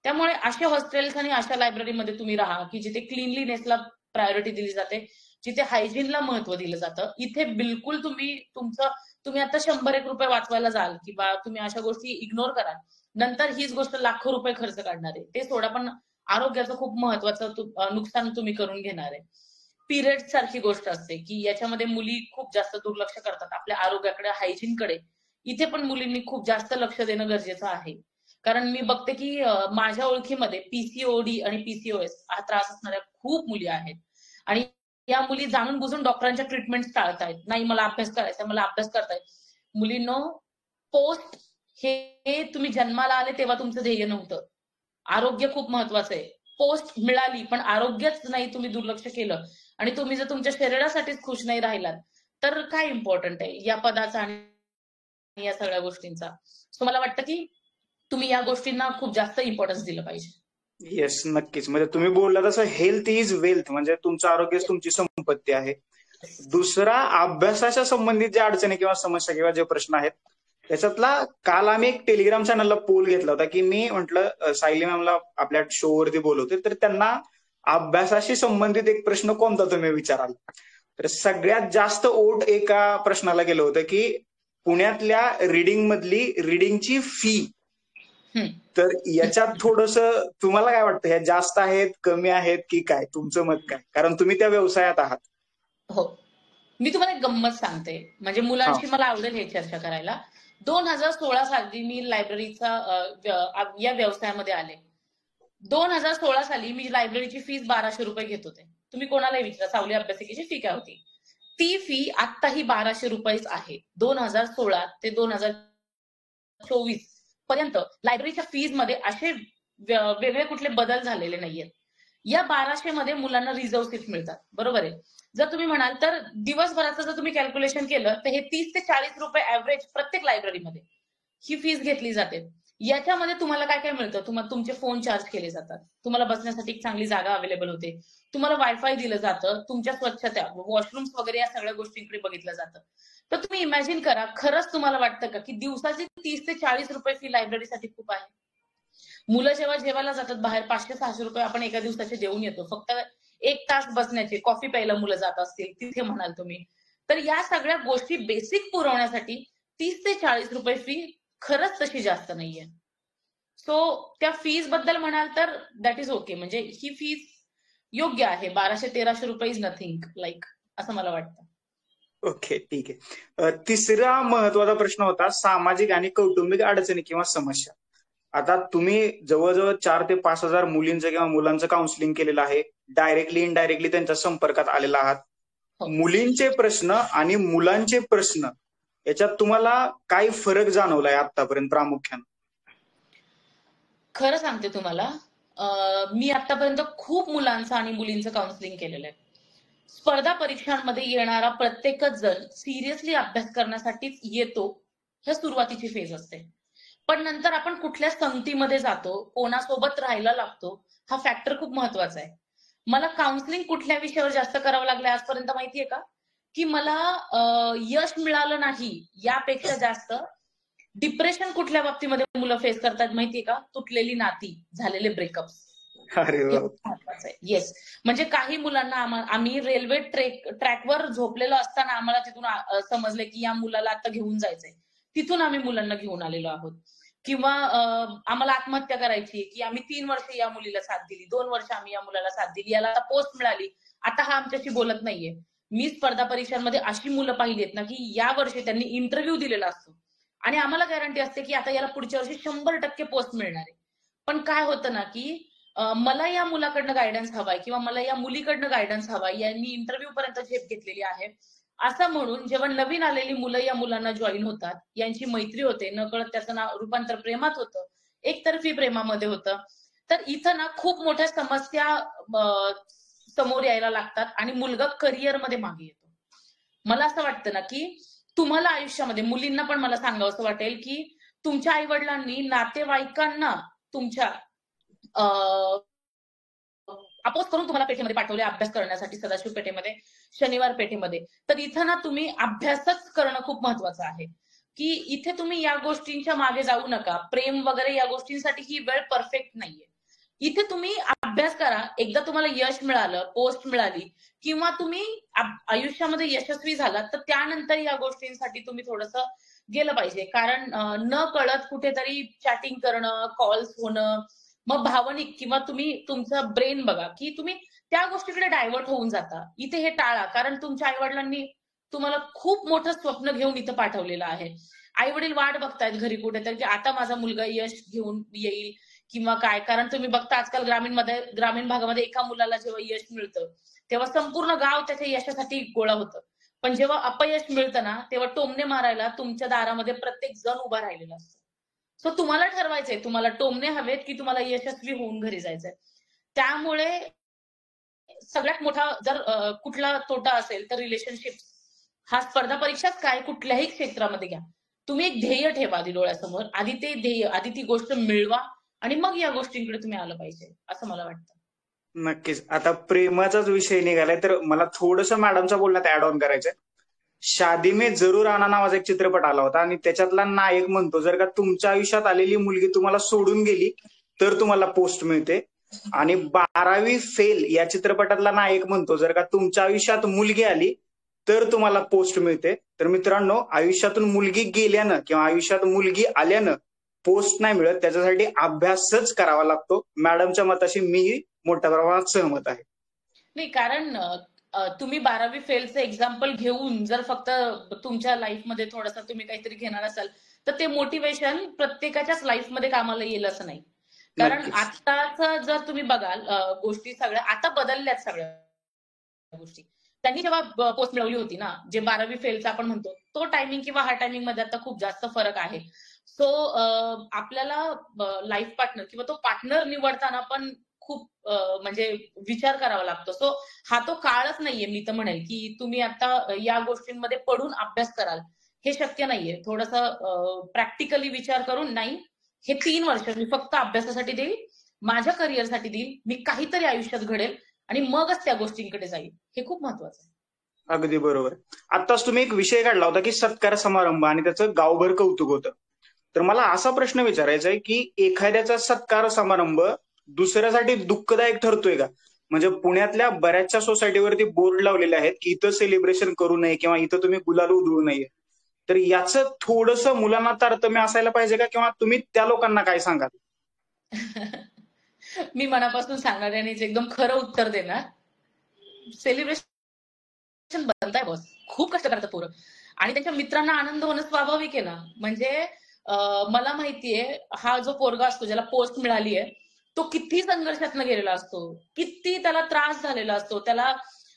त्यामुळे अशा हॉस्टेल्स आणि अशा लायब्ररीमध्ये तुम्ही राहा की जिथे क्लीनलीनेसला प्रायोरिटी दिली जाते, जिथे हायजीनला महत्व दिलं जातं. इथे बिलकुल तुम्ही आता ₹100-1 वाचवायला जाल किंवा तुम्ही अशा गोष्टी इग्नोर कराल. नंतर हीच गोष्ट लाखो रुपये खर्च काढणार आहे. ते सोडा पण आरोग्याचं खूप महत्वाचं नुकसान तुम्ही करून घेणार आहे. पिरियड्स सारखी गोष्ट असते की याच्यामध्ये मुली खूप जास्त दुर्लक्ष करतात आपल्या आरोग्याकडे, हायजीनकडे. इथे पण मुलींनी खूप जास्त लक्ष देणं गरजेचं आहे. कारण मी बघते की माझ्या ओळखीमध्ये पीसीओडी आणि पीसीओएस हा त्रास असणाऱ्या खूप मुली आहेत. आणि या मुली जाणून बुजून डॉक्टरांच्या ट्रीटमेंट टाळतायत. नाही मला अभ्यास करायचा, मला अभ्यास करतायत. मुलींनो, पोस्ट हे तुम्ही जन्माला आले तेव्हा तुमचं ध्येय नव्हतं. आरोग्य खूप महत्वाचं आहे. पोस्ट मिळाली पण आरोग्यच नाही, तुम्ही दुर्लक्ष केलं आणि तुम्ही जर तुमच्या शरीरासाठीच खुश नाही राहिलात तर काय इम्पॉर्टंट आहे या पदाचा आणि या सगळ्या गोष्टींचा. सो मला वाटतं की तुम्ही या गोष्टींना खूप जास्त इम्पॉर्टन्स दिलं पाहिजे. येस, नक्कीच. म्हणजे तुम्ही बोलला तसं हेल्थ इज वेल्थ, म्हणजे तुमचं आरोग्यच तुमची संपत्ती आहे. दुसरा, अभ्यासाच्या संबंधित ज्या अडचणी किंवा समस्या किंवा जे प्रश्न आहेत त्याच्यातला, काल आम्ही एक टेलिग्राम चॅनलला पोल घेतला होता की मी म्हटलं सायली मॅमला आपल्या शोवरती बोलवते तर त्यांना अभ्यासाशी संबंधित एक प्रश्न कोणता तुम्ही विचाराल. तर सगळ्यात जास्त ओट एका प्रश्नाला गेलं होतं की पुण्यातल्या रिडिंग मधली रिडिंगची फी. तर याच्यात थोडस तुम्हाला काय वाटतं, ह्या जास्त आहेत, कमी आहेत की काय, तुमचं मत काय, कारण तुम्ही त्या व्यवसायात आहात. हो, मी तुम्हाला एक गंमत सांगते, म्हणजे मुलांशी मला आवडेल हे चर्चा करायला. 2016 साली मी लायब्ररीचा या व्यवसायामध्ये आले. 2016 साली मी लायब्ररीची फीस 1200 रुपये घेत होते. तुम्ही कोणालाही विचारा सावली अभ्यासिकेची फी काय होती. ती फी आत्ताही 1200 रुपयेच आहे. 2016 ते 2024 पर्यंत लायब्ररीच्या फीज मध्ये असे वेगळे कुठले बदल झालेले नाहीयेत. या 1200 मध्ये मुलांना रिझर्व्ह सीट मिळतात, बरोबर आहे. जर तुम्ही म्हणाल तर दिवसभराचं जर तुम्ही कॅल्क्युलेशन केलं तर हे 30 ते 40 रुपये ऍव्हरेज प्रत्येक लायब्ररीमध्ये ही फीस घेतली जाते. याच्यामध्ये तुम्हाला काय काय मिळतं, तुम्हाला तुमचे फोन चार्ज केले जातात, तुम्हाला बसण्यासाठी एक चांगली जागा अवेलेबल होते, तुम्हाला वायफाय दिलं जातं, तुमच्या स्वच्छता, वॉशरूम्स वगैरे या सगळ्या गोष्टींकडे बघितलं जातं. तर तुम्ही इमॅजिन करा, खरंच तुम्हाला वाटतं का की दिवसाची 30 ते 40 रुपये फी लायब्ररीसाठी खूप आहे. मुलं जेव्हा जेवायला जातात बाहेर 500-600 रुपये आपण एका दिवसाचे देऊन येतो, फक्त 1 तास बसण्याचे, कॉफी प्यायला मुलं जात असतील तिथे म्हणाल तुम्ही. तर या सगळ्या गोष्टी बेसिक पुरवण्यासाठी 30 ते 40 रुपये फी खरंच तशी जास्त नाहीये. सो त्या फीज बद्दल म्हणाल तर दॅट इज ओके, म्हणजे ही फीज योग्य आहे. 1200-1300 रुपये इज नथिंग लाईक, असं मला वाटतं. ओके, ठीक आहे. तिसरा महत्वाचा प्रश्न होता सामाजिक आणि कौटुंबिक अडचणी किंवा समस्या. आता तुम्ही जवळजवळ 4 ते 5,000 मुलींचं किंवा मुलांचं काउन्सिलिंग केलेलं आहे, डायरेक्टली इनडायरेक्टली त्यांच्या संपर्कात आलेला आहात. मुलींचे प्रश्न आणि मुलांचे प्रश्न याच्यात तुम्हाला काय फरक जाणवलाय आतापर्यंत प्रामुख्याने? खरं सांगते तुम्हाला, मी आतापर्यंत खूप मुलांचं आणि मुलींचं काउन्सिलिंग केलेलं आहे. स्पर्धा परीक्षांमध्ये येणारा प्रत्येकच जण सिरियसली अभ्यास करण्यासाठीच येतो, हे सुरुवातीची फेज असते. पण नंतर आपण कुठल्या संगतीमध्ये जातो, कोणासोबत राहायला लागतो, हा फॅक्टर खूप महत्वाचा आहे. मला काउन्सिलिंग कुठल्या विषयावर जास्त करावं लागलंय आजपर्यंत माहितीये का, की मला यश मिळालं नाही यापेक्षा जास्त डिप्रेशन कुठल्या बाबतीमध्ये मुलं फेस करतात माहितीये का, तुटलेली नाती, झालेले ब्रेकअप्स. अरे हे खूप महत्वाचं आहे. येस, म्हणजे काही मुलांना आम्ही रेल्वे ट्रॅकवर झोपलेलो असताना आम्हाला तिथून समजले की या मुलाला आता घेऊन जायचंय, तिथून आम्ही मुलांना घेऊन आलेलो आहोत. किंवा आम्हाला आत्महत्या करायची की आम्ही 3 वर्ष या मुलीला साथ दिली, 2 वर्ष आम्ही या मुलाला साथ दिली, याला आता पोस्ट मिळाली, आता हा आमच्याशी बोलत नाहीये. मी स्पर्धा परीक्षांमध्ये अशी मुलं पाहिलीत ना की या वर्षी त्यांनी इंटरव्ह्यू दिलेला असतो आणि आम्हाला गॅरंटी असते की आता याला पुढच्या वर्षी 100% पोस्ट मिळणार आहे. पण काय होतं ना की मला या मुलाकडनं गायडन्स हवाय किंवा मला या मुलीकडनं गायडन्स हवाय, यांनी इंटरव्ह्यू पर्यंत झेप घेतलेली आहे असं म्हणून जेव्हा नवीन आलेली मुलं या मुलांना जॉईन होतात, यांची मैत्री होते, नकळत त्याचं रूपांतर प्रेमात होतं, एकतर्फी प्रेमामध्ये होतं. तर इथं ना खूप मोठ्या समस्या समोर यायला लागतात आणि मुलगा करिअरमध्ये मागे येतो. मला असं वाटतं ना की तुम्हाला आयुष्यामध्ये, मुलींना पण मला सांगावं असं वाटेल की तुमच्या आई वडिलांनी नातेवाईकांना तुमच्या अपोज करून तुम्हाला पेठेमध्ये पाठवले अभ्यास करण्यासाठी, सदाशिव पेठेमध्ये, शनिवार पेठेमध्ये. तर इथं ना तुम्ही अभ्यासच करणं खूप महत्वाचं आहे, की इथे तुम्ही या गोष्टींच्या मागे जाऊ नका. प्रेम वगैरे या गोष्टींसाठी ही वेळ परफेक्ट नाहीये. इथे तुम्ही अभ्यास करा. एकदा तुम्हाला यश मिळालं, पोस्ट मिळाली किंवा तुम्ही आयुष्यामध्ये यशस्वी झालात, तर त्यानंतर या गोष्टींसाठी तुम्ही थोडंसं गेलं पाहिजे. कारण न कळत कुठेतरी चॅटिंग करणं, कॉल्स होणं, मग भावनिक किंवा तुम्ही तुमचं ब्रेन बघा की तुम्ही त्या गोष्टीकडे डायव्हर्ट होऊन जाता. इथे हे टाळा, कारण तुमच्या आईवडिलांनी तुम्हाला खूप मोठं स्वप्न घेऊन इथं पाठवलेलं आहे. आई वडील वाट बघतायत घरी कुठेतरी की आता माझा मुलगा यश घेऊन येईल किंवा काय. कारण तुम्ही बघता आजकाल ग्रामीण भागामध्ये एका मुलाला जेव्हा यश मिळतं तेव्हा संपूर्ण गाव त्याच्या यशासाठी गोळा होतं. पण जेव्हा अपयश मिळतं ना तेव्हा टोमणे मारायला तुमच्या दारामध्ये प्रत्येक जण उभा राहिलेला असतो. सो तुम्हाला ठरवायचंय तुम्हाला टोमणे हवेत की तुम्हाला यशस्वी होऊन घरी जायचंय. त्यामुळे सगळ्यात मोठा जर कुठला तोटा असेल तर रिलेशनशिप हा स्पर्धा परीक्षाच काय कुठल्याही क्षेत्रामध्ये घ्या. तुम्ही एक ध्येय ठेवा आधी डोळ्यासमोर. आधी ते ध्येय, आधी ती गोष्ट मिळवा आणि मग या गोष्टींकडे तुम्ही आलं पाहिजे असं मला वाटतं. नक्कीच. आता प्रेमाचाच विषय निघालाय तर मला थोडंसं मॅडमच्या बोलण्यात ऍड ऑन करायचंय. शादी में जरूर आना नावाचा एक चित्रपट आला होता आणि त्याच्यातला नायक म्हणतो जर का तुमच्या आयुष्यात आलेली मुलगी तुम्हाला सोडून गेली तर तुम्हाला पोस्ट मिळते. आणि 12वी फेल या चित्रपटातला नायक म्हणतो जर का तुमच्या आयुष्यात मुलगी आली तर तुम्हाला पोस्ट मिळते. तर मित्रांनो, आयुष्यातून मुलगी गेल्यानं किंवा आयुष्यात मुलगी आल्यानं पोस्ट नाही मिळत, त्याच्यासाठी अभ्यासच करावा लागतो. मॅडमच्या मताशी मीही मोठ्या प्रमाणात सहमत आहे. नाही कारण तुम्ही 12वी फेलचं एक्झाम्पल घेऊन जर फक्त तुमच्या लाईफमध्ये थोडासा तुम्ही काहीतरी घेणार असाल तर ते मोटिवेशन प्रत्येकाच्याच लाईफमध्ये कामाला येईल असं नाही. कारण नक्कीच. आताच जर तुम्ही बघाल गोष्टी सगळ्या आता बदलल्यात सगळ्या गोष्टी. त्यांनी जेव्हा पोस्ट मिळवली होती ना, जे 12वी फेलचं आपण म्हणतो, तो टायमिंग किंवा हा टायमिंग मध्ये आता खूप जास्त फरक आहे. सो आपल्याला लाईफ पार्टनर किंवा तो पार्टनर निवडताना पण खूप म्हणजे विचार करावा लागतो. सो हा तो काळच नाहीये मी तर म्हणेल, की तुम्ही आता या गोष्टींमध्ये पडून अभ्यास कराल. हे शक्य नाहीये. थोडंसं प्रॅक्टिकली विचार करून नाही, हे 3 वर्ष मी फक्त अभ्यासासाठी देईल, माझ्या करिअरसाठी देईल, मी काहीतरी आयुष्यात घडेल आणि मगच त्या गोष्टींकडे जाईल. हे खूप महत्वाचं आहे. अगदी बरोबर. आत्ताच तुम्ही एक विषय काढला होता की सत्कार समारंभ आणि त्याचं गावभर कौतुक होतं. तर मला असा प्रश्न विचारायचा आहे की एखाद्याचा सत्कार समारंभ दुसऱ्यासाठी दुःखदायक ठरतोय का? म्हणजे पुण्यातल्या बऱ्याचशा सोसायटीवरती बोर्ड लावलेले आहेत की इथं सेलिब्रेशन करू नये किंवा इथं तुम्ही गुलाल उधळू नये. तर याचं थोडंसं मुलांना तारतम्य असायला पाहिजे का किंवा तुम्ही त्या लोकांना काय सांगाल? मी मनापासून सांगणार आणि एकदम खरं उत्तर देणार. सेलिब्रेशन बनताय बॉस. खूप कष्ट करतात पोरं आणि त्यांच्या मित्रांना आनंद होणं स्वाभाविक आहे ना. म्हणजे मला माहितीये हा जो पोरगा असतो ज्याला पोस्ट मिळाली आहे तो किती संघर्षातनं गेलेला असतो, किती त्याला त्रास झालेला असतो. त्याला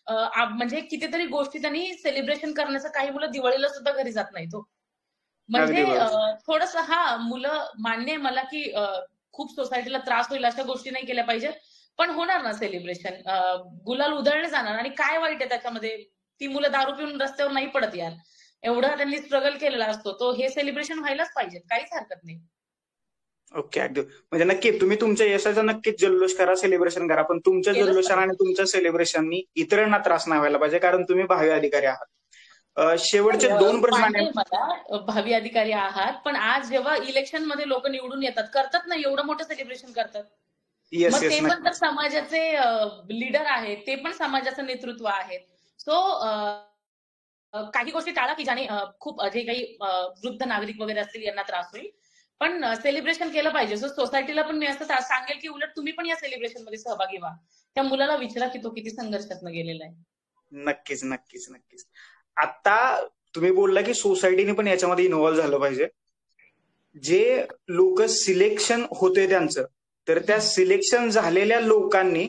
म्हणजे कितीतरी गोष्टी त्यांनी सेलिब्रेशन करण्याचं काही मुलं दिवाळीला सुद्धा घरी जात नाही तो. अगदी म्हणजे बरोबर. थोडंसं मुलं मान्य आहे मला की खूप सोसायटीला त्रास होईल अशा गोष्टी नाही केल्या पाहिजे. पण होणार ना सेलिब्रेशन. गुलाल उधळले जाणार आणि काय वाईट आहे त्याच्यामध्ये? ती मुलं दारू पिऊन रस्त्यावर नाही पडत यार. एवढा त्यांनी स्ट्रगल केलेला असतो. तो हे सेलिब्रेशन व्हायलाच पाहिजे. काहीच हरकत नाही. ओके. अगदी म्हणजे नक्की तुम्ही तुमच्या यशाचा नक्कीच जल्लोष करा, सेलिब्रेशन करा. पण तुमच्या केलंच जल्लोषाने आणि पाहिजे. तुमच्या सेलिब्रेशननी इतरांना त्रास नाही व्हायला पाहिजे कारण तुम्ही भावी अधिकारी आहात. नाही शेवटचे 2 प्रश्न मान्य आणि आहे मला भावी अधिकारी आहात. पण आज जेव्हा इलेक्शन मध्ये लोक निवडून येतात करतात ना एवढं मोठं सेलिब्रेशन करतात. येस, मग येस. ते पण तर नक्कीच. समाजाचे लीडर आहेत. ते पण समाजाचं नेतृत्व आहेत. सो काही गोष्टी टाळा की ज्याने खूप जे काही वृद्ध नागरिक वगैरे असतील यांना त्रास होईल. पण सेलिब्रेशन केलं पाहिजे. सो सोसायटीला पण मी असं सांगेल की उलट तुम्ही पण या सेलिब्रेशन मध्ये सहभागी व्हा. त्या मुलाला विचारा की तो किती संघर्षातनं गेलेला आहे. नक्कीच, नक्कीच, नक्कीच. आता तुम्ही बोलला की सोसायटीने पण याच्यामध्ये इन्व्हॉल्व्ह झालं पाहिजे. जे लोक सिलेक्शन होते त्यांचं, तर त्या सिलेक्शन झालेल्या लोकांनी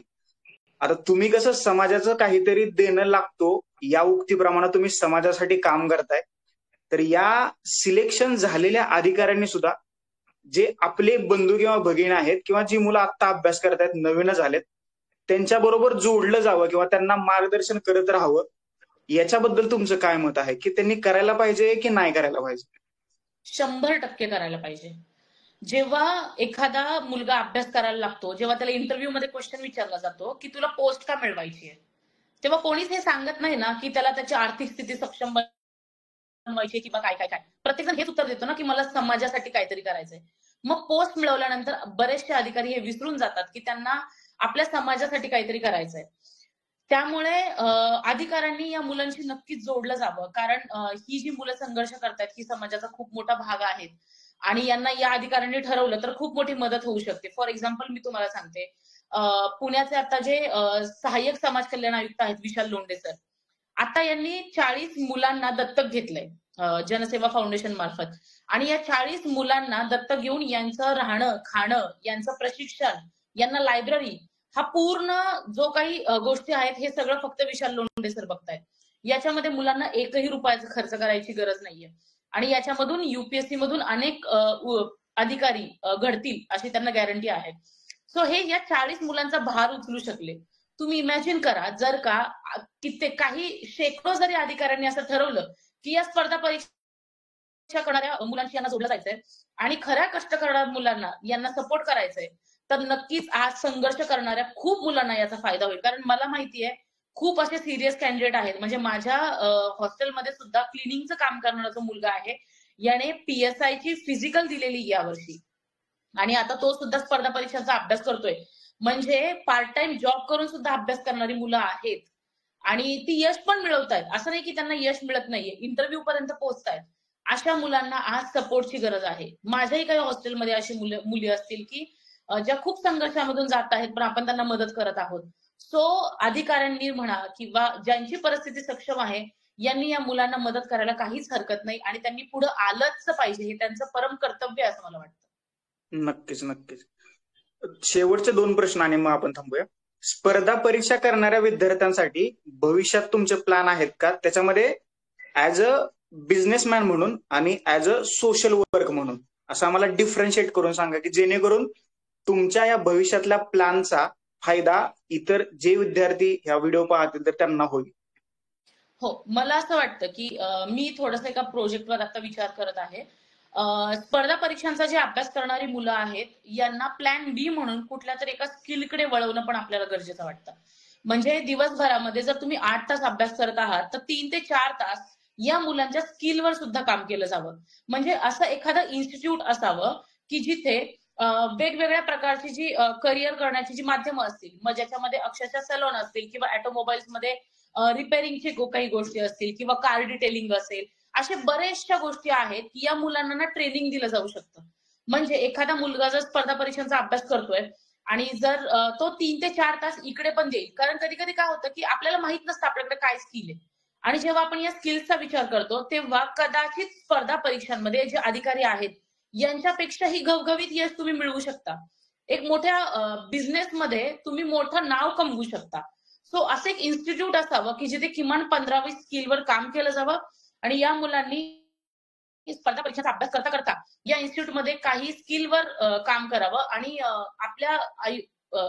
आता तुम्ही कसं समाजाचं काहीतरी देणं लागतो या उक्तीप्रमाणे तुम्ही समाजासाठी काम करताय. तर या सिलेक्शन झालेल्या अधिकाऱ्यांनी सुद्धा जे आपले बंधू किंवा भगिनी आहेत किंवा जी मुलं आता अभ्यास करत आहेत, नवीनच आलेत, त्यांच्याबरोबर जोडलं जावं किंवा त्यांना मार्गदर्शन करत राहावं. याच्याबद्दल तुमचं काय मत आहे की त्यांनी करायला पाहिजे की नाही करायला पाहिजे? 100% करायला पाहिजे. जेव्हा एखादा मुलगा अभ्यास करायला लागतो, जेव्हा त्याला इंटरव्ह्यू मध्ये क्वेश्चन विचारला जातो की तुला पोस्ट का मिळवायची आहे, तेव्हा कोणीच हे सांगत नाही ना की त्याला त्याची आर्थिक स्थिती सक्षम बनवायची किंवा काय काय काय. प्रत्येकजण हेच उत्तर देतो ना की मला समाजासाठी काहीतरी करायचंय. मग पोस्ट मिळवल्यानंतर बरेचसे अधिकारी हे विसरून जातात की त्यांना आपल्या समाजासाठी काहीतरी करायचंय. त्यामुळे अधिकाऱ्यांनी या मुलांशी नक्कीच जोडलं जावं. कारण ही जी मुलं संघर्ष करतायत ही समाजाचा खूप मोठा भाग आहेत आणि यांना या अधिकाऱ्यांनी ठरवलं तर खूप मोठी मदत होऊ शकते. फॉर एक्झाम्पल मी तुम्हाला सांगते, पुण्याचे आता जे सहाय्यक समाज कल्याण आयुक्त आहेत विशाल लोंढे सर, आता यांनी 40 मुलांना दत्तक घेतलंय. जनसेवा फाउंडेशन मार्फत. आणि या 40 मुलांना दत्तक घेऊन यांचं राहणं, खाणं, यांचं प्रशिक्षण, यांना लायब्ररी, हा पूर्ण जो काही गोष्टी आहेत हे सगळं फक्त विशाल लोंढे सर बघतायत. याच्यामध्ये मुलांना एकही रुपयाचा खर्च करायची गरज नाहीये. आणि याच्यामधून UPSC मधून अनेक अधिकारी घडतील अशी त्यांना गॅरंटी आहे. सो हे या 40 मुलांचा भार उचलू शकले. तुम्ही इमॅजिन करा, जर का कित्येक काही शेकडो जरी अधिकाऱ्यांनी असं ठरवलं की या स्पर्धा परीक्षा करणाऱ्या मुलांशी यांना जोडलं जायचंय आणि खऱ्या कष्ट करणाऱ्या मुलांना यांना सपोर्ट करायचंय, तर नक्कीच आज संघर्ष करणाऱ्या खूप मुलांना याचा फायदा होईल. कारण मला माहितीये खूप असे सिरियस कॅन्डिडेट आहेत. म्हणजे माझ्या हॉस्टेलमध्ये सुद्धा क्लिनिंगचं काम करणारा जो मुलगा आहे, याने PSI ची फिजिकल दिलेली यावर्षी आणि आता तो सुद्धा स्पर्धा परीक्षांचा अभ्यास करतोय. म्हणजे पार्ट टाइम जॉब करून सुद्धा अभ्यास करणारी मुलं आहेत आणि ती यश पण मिळवतायत. असं नाही की त्यांना यश मिळत नाहीये, इंटरव्ह्यू पर्यंत पोहोचतायत. अशा मुलांना आज सपोर्टची गरज आहे. माझ्याही काही हॉस्टेलमध्ये अशी मुली असतील की ज्या खूप संघर्षामधून जात आहेत, पण आपण त्यांना मदत करत आहोत. सो अधिकाऱ्यांनी म्हणा किंवा ज्यांची परिस्थिती सक्षम आहे, यांनी या मुलांना मदत करायला काहीच हरकत नाही आणि त्यांनी पुढे आलंच पाहिजे. हे त्यांचं परम कर्तव्य आहे असं मला वाटतं. नक्कीच नक्कीच. शेवटचे 2 प्रश्न आणि मग आपण थांबूया. स्पर्धा परीक्षा करणाऱ्या विद्यार्थ्यांसाठी भविष्यात तुमचे प्लॅन आहेत का? त्याच्यामध्ये ऍज अ बिझनेसमॅन म्हणून आणि ऍज अ सोशल वर्क म्हणून असं आम्हाला डिफरन्शिएट करून सांगा की जेणेकरून तुमच्या या भविष्यातल्या प्लॅनचा फायदा इतर जे विद्यार्थी ह्या व्हिडिओ पाहतील तर त्यांना होईल. हो, मला असं वाटतं की मी थोडंसं एका प्रोजेक्टवर आता विचार करत आहे. स्पर्धा परीक्षांचा जे अभ्यास करणारी मुलं आहेत, यांना प्लॅन बी म्हणून कुठल्या तरी एका स्किलकडे वळवणं पण आपल्याला गरजेचं वाटतं. म्हणजे दिवसभरामध्ये जर तुम्ही 8 तास अभ्यास करत आहात, तर 3 ते 4 तास या मुलांच्या स्किलवर सुद्धा काम केलं जावं. म्हणजे असं एखादं इन्स्टिट्यूट असावं की जिथे वेगवेगळ्या प्रकारची जी करिअर करण्याची जी माध्यमं असतील, मग ज्याच्यामध्ये अक्षरशः सॅलॉन असतील किंवा ऑटोमोबाईल्समध्ये रिपेअरिंगचे काही गोष्टी असतील किंवा कार डिटेलिंग असेल, अशा बऱ्याचशा गोष्टी आहेत की या मुलांना ना ट्रेनिंग दिलं जाऊ शकतं. म्हणजे एखादा मुलगा जर स्पर्धा परीक्षांचा अभ्यास करतोय आणि जर तो 3 ते 4 तास इकडे पण देईल. कारण कधी-कधी काय होतं की आपल्याला माहित नसतं आपल्याकडे काय स्किल आहे. आणि जेव्हा आपण या स्किल्सचा विचार करतो, तेव्हा कदाचित स्पर्धा परीक्षांमध्ये जे अधिकारी आहेत, यांच्यापेक्षाही घवघवीत यश तुम्ही मिळवू शकता. एक मोठ्या बिझनेसमध्ये तुम्ही मोठं नाव कमवू शकता. सो असं एक इन्स्टिट्यूट असावं की जिथे किमान 15-20 स्किलवर काम केलं जावं आणि या मुलांनी स्पर्धा परीक्षांचा अभ्यास करता करता या इन्स्टिट्यूटमध्ये काही स्किलवर काम करावं आणि आपल्या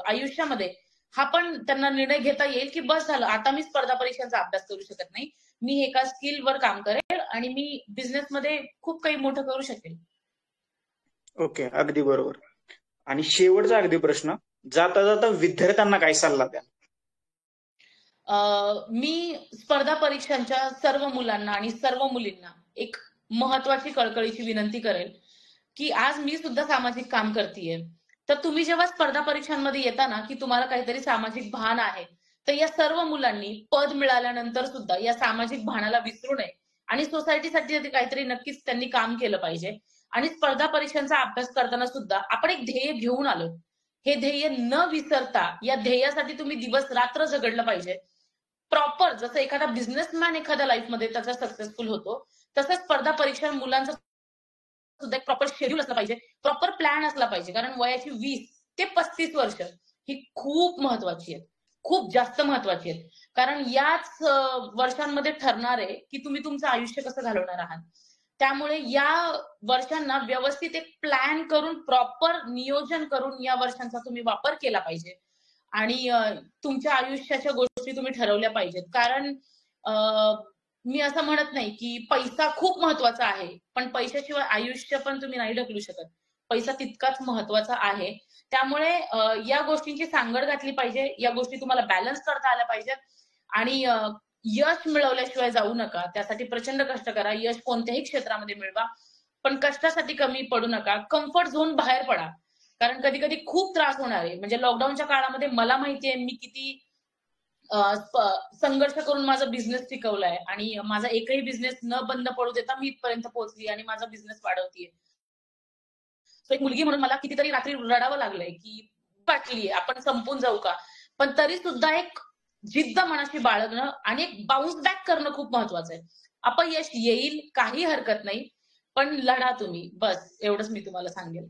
आयुष्यामध्ये हा पण त्यांना निर्णय घेता येईल की बस झालं, आता मी स्पर्धा परीक्षांचा अभ्यास करू शकत नाही. मी एका स्किलवर काम करेल आणि मी बिझनेसमध्ये खूप काही मोठं करू शकेल. ओके, अगदी बरोबर. आणि शेवटचा अगदी प्रश्न, जाता जाता विद्यार्थ्यांना काय सल्ला द्याल? मी स्पर्धा परीक्षांच्या सर्व मुलांना आणि सर्व मुलींना एक महत्वाची कळकळीची विनंती करेल की आज मी सुद्धा सामाजिक काम करतेय. तर तुम्ही जेव्हा स्पर्धा परीक्षांमध्ये येता ना, की तुम्हाला काहीतरी सामाजिक भान आहे, तर या सर्व मुलांनी पद मिळाल्यानंतर सुद्धा या सामाजिक भानाला विसरू नये आणि सोसायटीसाठी काहीतरी नक्कीच त्यांनी काम केलं पाहिजे. आणि स्पर्धा परीक्षांचा अभ्यास करताना सुद्धा आपण एक ध्येय घेऊन आलो. हे ध्येय न विसरता या ध्येयासाठी तुम्ही दिवस रात्र झगडलं पाहिजे. प्रॉपर जसं एखादा बिझनेसमॅन एखाद्या लाईफमध्ये त्याचा सक्सेसफुल होतो, तसंच स्पर्धा परीक्षा मुलांचा सुद्धा एक प्रॉपर शेड्यूल असला पाहिजे, प्रॉपर प्लॅन असला पाहिजे. कारण वयाची 20 ते 35 वर्ष ही खूप महत्वाची आहेत. खूप जास्त महत्वाची आहेत. कारण याच वर्षांमध्ये ठरणार आहे की तुम्ही तुमचं आयुष्य कसं घालवणार आहात. त्यामुळे या वर्षांना व्यवस्थित एक प्लॅन करून, प्रॉपर नियोजन करून या वर्षांचा तुम्ही वापर केला पाहिजे. आणि तुमच्या आयुष्याच्या गोष्टी तुम्ही ठरवल्या पाहिजेत. कारण मी असं म्हणत नाही की पैसा खूप महत्वाचा आहे, पण पैशाशिवाय आयुष्य पण तुम्ही नाही ढकलू शकत. पैसा तितकाच महत्वाचा आहे. त्यामुळे या गोष्टींची सांगड घातली पाहिजे. या गोष्टी तुम्हाला बॅलन्स करता आल्या पाहिजेत आणि यश मिळवल्याशिवाय जाऊ नका. त्यासाठी प्रचंड कष्ट करा. यश कोणत्याही क्षेत्रामध्ये मिळवा. पण कष्टासाठी कमी पडू नका. कम्फर्ट झोन बाहेर पडा. कारण कधी-कधी खूप त्रास होणार आहे. म्हणजे लॉकडाऊनच्या काळामध्ये मला माहितीये मी किती संघर्ष करून माझा बिझनेस टिकवलाय आणि माझा एकही बिझनेस न बंद पडू देता मी इथपर्यंत पोहोचली आणि माझा बिझनेस वाढवतीये. एक मुलगी म्हणून मला कितीतरी रात्री रडावं लागलंय की वाटलीये आपण संपून जाऊ का? पण तरी सुद्धा एक जिद्द मनाशी बाळगणं आणि एक बाउन्स बॅक करणं खूप महत्वाचं आहे. अपयश येईल, काही हरकत नाही, पण लढा तुम्ही, बस एवढंच मी तुम्हाला सांगेल.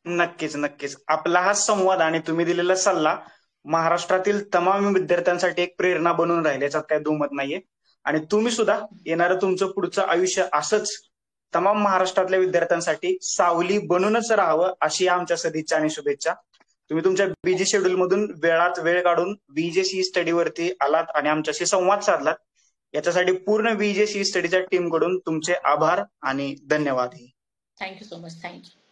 नक्कीच नक्कीच. आपला हा संवाद आणि तुम्ही दिलेला सल्ला महाराष्ट्रातील तमाम विद्यार्थ्यांसाठी एक प्रेरणा बनून राहील, याच्यात काही दुमत नाहीये. आणि तुम्ही सुद्धा येणारं तुमचं पुढचं आयुष्य असंच तमाम महाराष्ट्रातल्या विद्यार्थ्यांसाठी सावली बनूनच राहावं, अशी आमच्या सदिच्छा आणि शुभेच्छा. तुम्ही तुमच्या बिझी शेड्यूल मधून वेळात वेळ काढून VJC स्टडीवरती आलात आणि आमच्याशी संवाद साधलात, याच्यासाठी पूर्ण VJC स्टडीच्या टीम कडून तुमचे आभार आणि धन्यवाद. Thank you so much. थँक्यू.